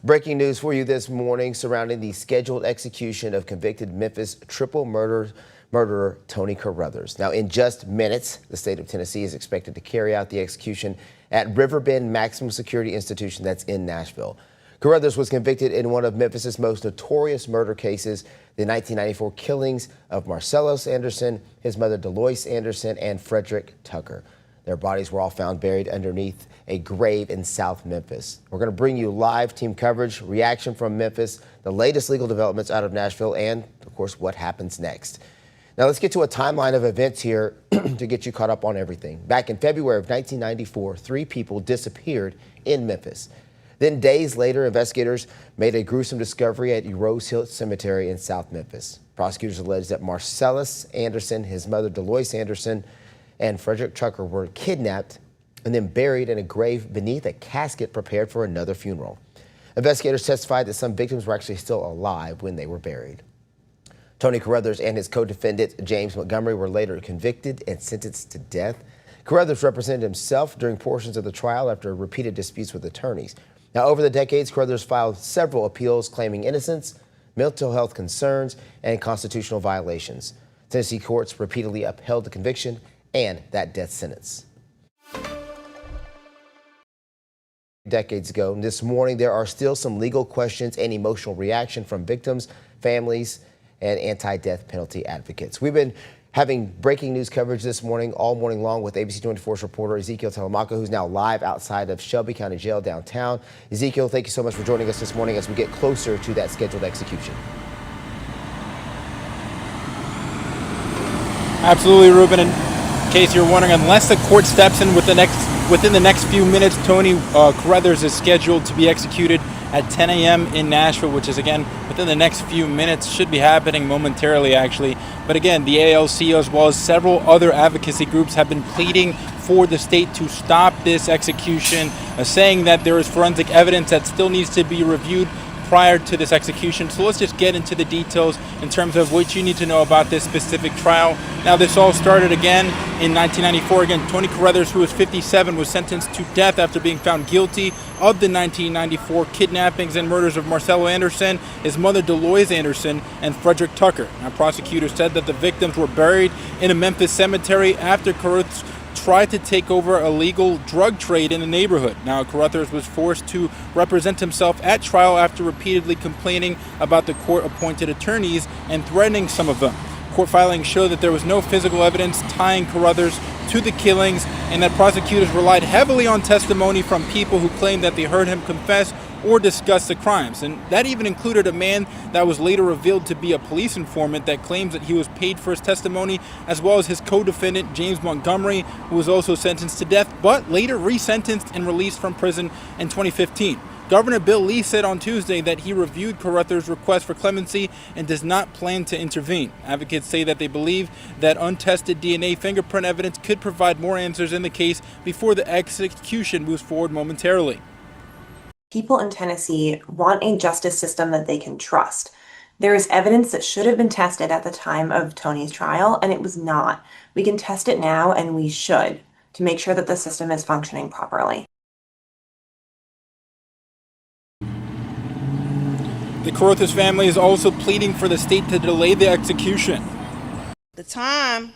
Breaking news for you this morning surrounding the scheduled execution of convicted Memphis triple murderer Tony Carruthers. Now, in just minutes, the state of Tennessee is expected to carry out the execution at Riverbend Maximum Security Institution that's in Nashville. Carruthers was convicted in one of Memphis's most notorious murder cases, the 1994 killings of Marcellus Anderson, his mother Deloise Anderson, and Frederick Tucker. Their bodies were all found buried underneath a grave in South Memphis. We're going to bring you live team coverage, reaction from Memphis, the latest legal developments out of Nashville, and, of course, what happens next. Now, let's get to a timeline of events here to get you caught up on everything. Back in February of 1994, 3 people disappeared in Memphis. Then days later, investigators made a gruesome discovery at Rose Hill Cemetery in South Memphis. Prosecutors alleged that Marcellus Anderson, his mother Deloise Anderson, and Frederick Tucker were kidnapped and then buried in a grave beneath a casket prepared for another funeral. Investigators testified that some victims were actually still alive when they were buried. Tony Carruthers and his co-defendant James Montgomery were later convicted and sentenced to death. Carruthers represented himself during portions of the trial after repeated disputes with attorneys. Now, over the decades, Carruthers filed several appeals claiming innocence, mental health concerns, and constitutional violations. Tennessee courts repeatedly upheld the conviction and that death sentence. Decades ago, this morning, there are still some legal questions and emotional reaction from victims, families, and anti-death penalty advocates. We've been having breaking news coverage this morning, all morning long, with ABC 24's reporter Ezekiel Telemaco, who's now live outside of Shelby County Jail downtown. Ezekiel, thank you so much for joining us this morning as we get closer to that scheduled execution. Absolutely, Ruben. In case you're wondering, unless the court steps in within the next few minutes, Tony Carruthers is scheduled to be executed at 10 a.m. in Nashville, which is, again, within the next few minutes. Should be happening momentarily, actually. But again, the ACLU, as well as several other advocacy groups, have been pleading for the state to stop this execution, saying that there is forensic evidence that still needs to be reviewed prior to this execution. So let's just get into the details in terms of what you need to know about this specific trial. Now, this all started again in 1994. Again, Tony Carruthers, who was 57, was sentenced to death after being found guilty of the 1994 kidnappings and murders of Marcellus Anderson, his mother Deloise Anderson, and Frederick Tucker. Now, prosecutors said that the victims were buried in a Memphis cemetery after Carruthers tried to take over a legal drug trade in the neighborhood. Now, Carruthers was forced to represent himself at trial after repeatedly complaining about the court-appointed attorneys and threatening some of them. Court filings show that there was no physical evidence tying Carruthers to the killings and that prosecutors relied heavily on testimony from people who claimed that they heard him confess or discuss the crimes. And that even included a man that was later revealed to be a police informant that claims that he was paid for his testimony, as well as his co-defendant, James Montgomery, who was also sentenced to death, but later resentenced and released from prison in 2015. Governor Bill Lee said on Tuesday that he reviewed Carruthers' request for clemency and does not plan to intervene. Advocates say that they believe that untested DNA fingerprint evidence could provide more answers in the case before the execution moves forward momentarily. People in Tennessee want a justice system that they can trust. There is evidence that should have been tested at the time of Tony's trial, and it was not. We can test it now, and we should, to make sure that the system is functioning properly. The Carruthers family is also pleading for the state to delay the execution. The time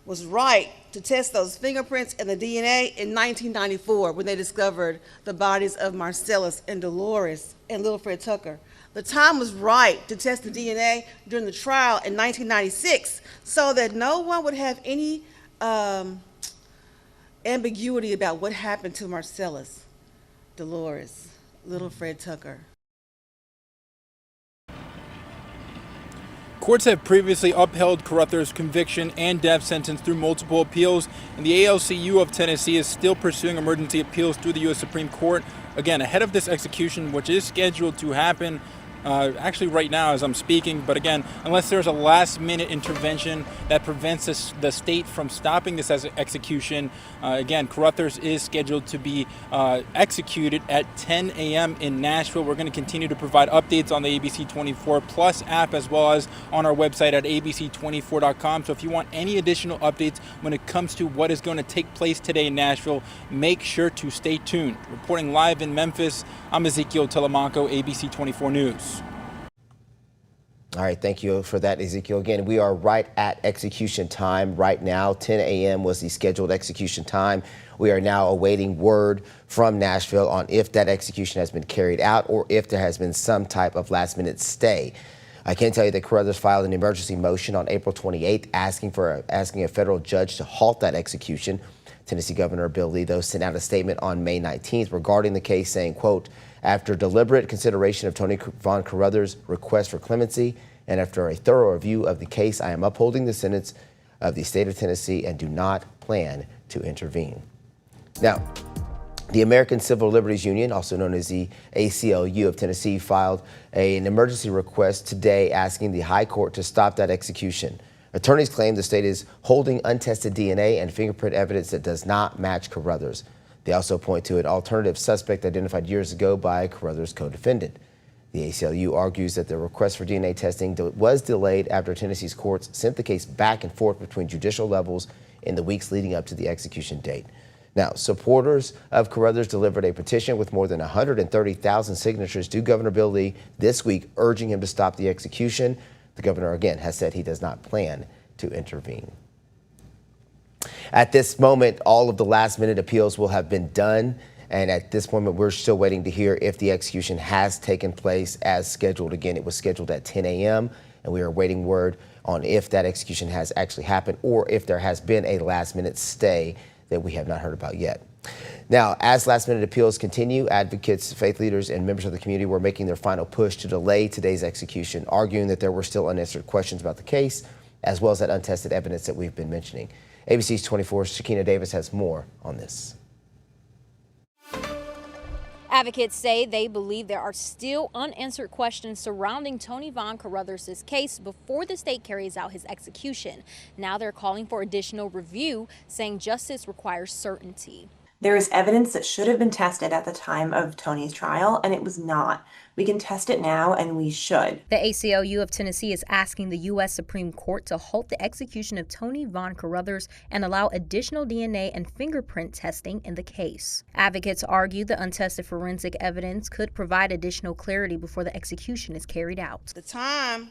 was right to test those fingerprints and the DNA in 1994 when they discovered the bodies of Marcellus and Dolores and little Fred Tucker. The time was right to test the DNA during the trial in 1996 so that no one would have any ambiguity about what happened to Marcellus, Dolores, little Fred Tucker. Courts have previously upheld Carruthers' conviction and death sentence through multiple appeals, and the ACLU of Tennessee is still pursuing emergency appeals through the U.S. Supreme Court. Again, ahead of this execution, which is scheduled to happen actually right now as I'm speaking. But again, unless there's a last-minute intervention that prevents the state from stopping this execution, again, Carruthers is scheduled to be executed at 10 a.m. in Nashville. We're going to continue to provide updates on the ABC 24 Plus app as well as on our website at abc24.com. So if you want any additional updates when it comes to what is going to take place today in Nashville, make sure to stay tuned. Reporting live in Memphis, I'm Ezekiel Telemanco, ABC 24 News. All right, thank you for that, Ezekiel. Again, we are right at execution time right now. 10 a.m. was the scheduled execution time. We are now awaiting word from Nashville on if that execution has been carried out or if there has been some type of last-minute stay. I can tell you that Carruthers filed an emergency motion on April 28th asking a federal judge to halt that execution. Tennessee Governor Bill Lee, though, sent out a statement on May 19th regarding the case saying, quote, after deliberate consideration of Tony Von Carruthers' request for clemency and after a thorough review of the case, I am upholding the sentence of the state of Tennessee and do not plan to intervene. Now, the American Civil Liberties Union, also known as the ACLU of Tennessee, filed an emergency request today asking the High Court to stop that execution. Attorneys claim the state is holding untested DNA and fingerprint evidence that does not match Carruthers. They also point to an alternative suspect identified years ago by Carruthers' co-defendant. The ACLU argues that the request for DNA testing was delayed after Tennessee's courts sent the case back and forth between judicial levels in the weeks leading up to the execution date. Now, supporters of Carruthers delivered a petition with more than 130,000 signatures to Governor Bill Lee this week, urging him to stop the execution. The governor, again, has said he does not plan to intervene. At this moment, all of the last-minute appeals will have been done. And at this moment, we're still waiting to hear if the execution has taken place as scheduled. Again, it was scheduled at 10 a.m. and we are waiting word on if that execution has actually happened or if there has been a last-minute stay that we have not heard about yet. Now, as last-minute appeals continue, advocates, faith leaders, and members of the community were making their final push to delay today's execution, arguing that there were still unanswered questions about the case, as well as that untested evidence that we've been mentioning. ABC's 24's Shakina Davis has more on this. Advocates say they believe there are still unanswered questions surrounding Tony Von Carruthers' case before the state carries out his execution. Now they're calling for additional review, saying justice requires certainty. There is evidence that should have been tested at the time of Tony's trial, and it was not. We can test it now, and we should. The ACLU of Tennessee is asking the U.S. Supreme Court to halt the execution of Tony Von Carruthers and allow additional DNA and fingerprint testing in the case. Advocates argue the untested forensic evidence could provide additional clarity before the execution is carried out. The time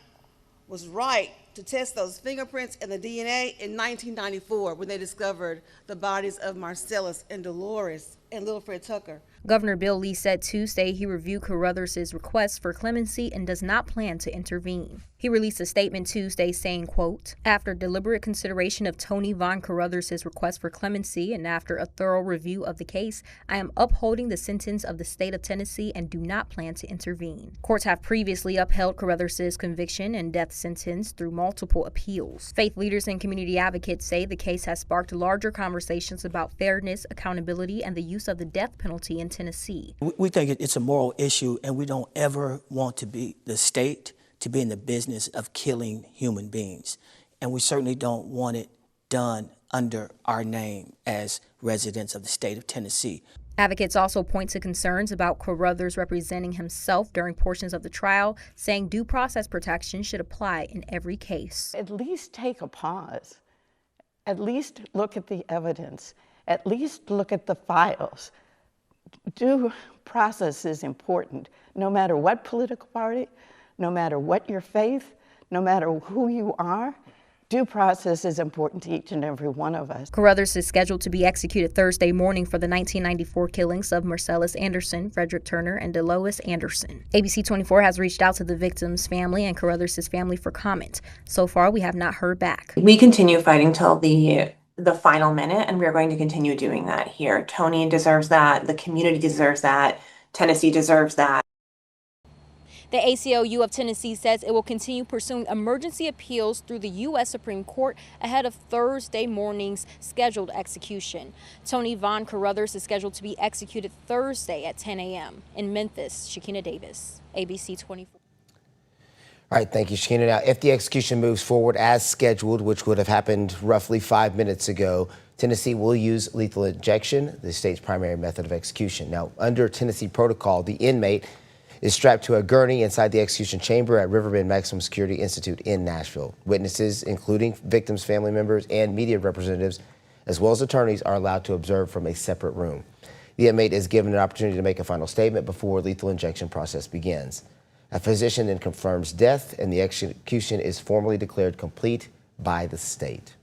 was right to test those fingerprints and the DNA in 1994 when they discovered the bodies of Marcellus and Dolores and little Fred Tucker. Governor Bill Lee said Tuesday he reviewed Carruthers' request for clemency and does not plan to intervene. He released a statement Tuesday saying, quote, after deliberate consideration of Tony Von Carruthers' request for clemency and after a thorough review of the case, I am upholding the sentence of the state of Tennessee and do not plan to intervene. Courts have previously upheld Carruthers' conviction and death sentence through multiple appeals. Faith leaders and community advocates say the case has sparked larger conversations about fairness, accountability, and the use of the death penalty in Tennessee. We think it's a moral issue, and we don't ever want to be the state to be in the business of killing human beings. And we certainly don't want it done under our name as residents of the state of Tennessee. Advocates also point to concerns about Carruthers representing himself during portions of the trial, saying due process protection should apply in every case. At least take a pause. At least look at the evidence. At least look at the files. Due process is important, no matter what political party, no matter what your faith, no matter who you are. Due process is important to each and every one of us. Carruthers is scheduled to be executed Thursday morning for the 1994 killings of Marcellus Anderson, Frederick Turner, and DeLois Anderson. ABC 24 has reached out to the victim's family and Carruthers' family for comment. So far, we have not heard back. We continue fighting till the final minute, and we're going to continue doing that here. Tony deserves that. The community deserves that. Tennessee deserves that. The ACLU of Tennessee says it will continue pursuing emergency appeals through the U.S. Supreme Court ahead of Thursday morning's scheduled execution. Tony Von Carruthers is scheduled to be executed Thursday at 10 a.m. in Memphis. Shakina Davis, ABC 24. All right, thank you, Sheena. Now, if the execution moves forward as scheduled, which would have happened roughly 5 minutes ago, Tennessee will use lethal injection, the state's primary method of execution. Now, under Tennessee protocol, the inmate is strapped to a gurney inside the execution chamber at Riverbend Maximum Security Institute in Nashville. Witnesses, including victims' family members and media representatives, as well as attorneys, are allowed to observe from a separate room. The inmate is given an opportunity to make a final statement before lethal injection process begins. A physician then confirms death, and the execution is formally declared complete by the state.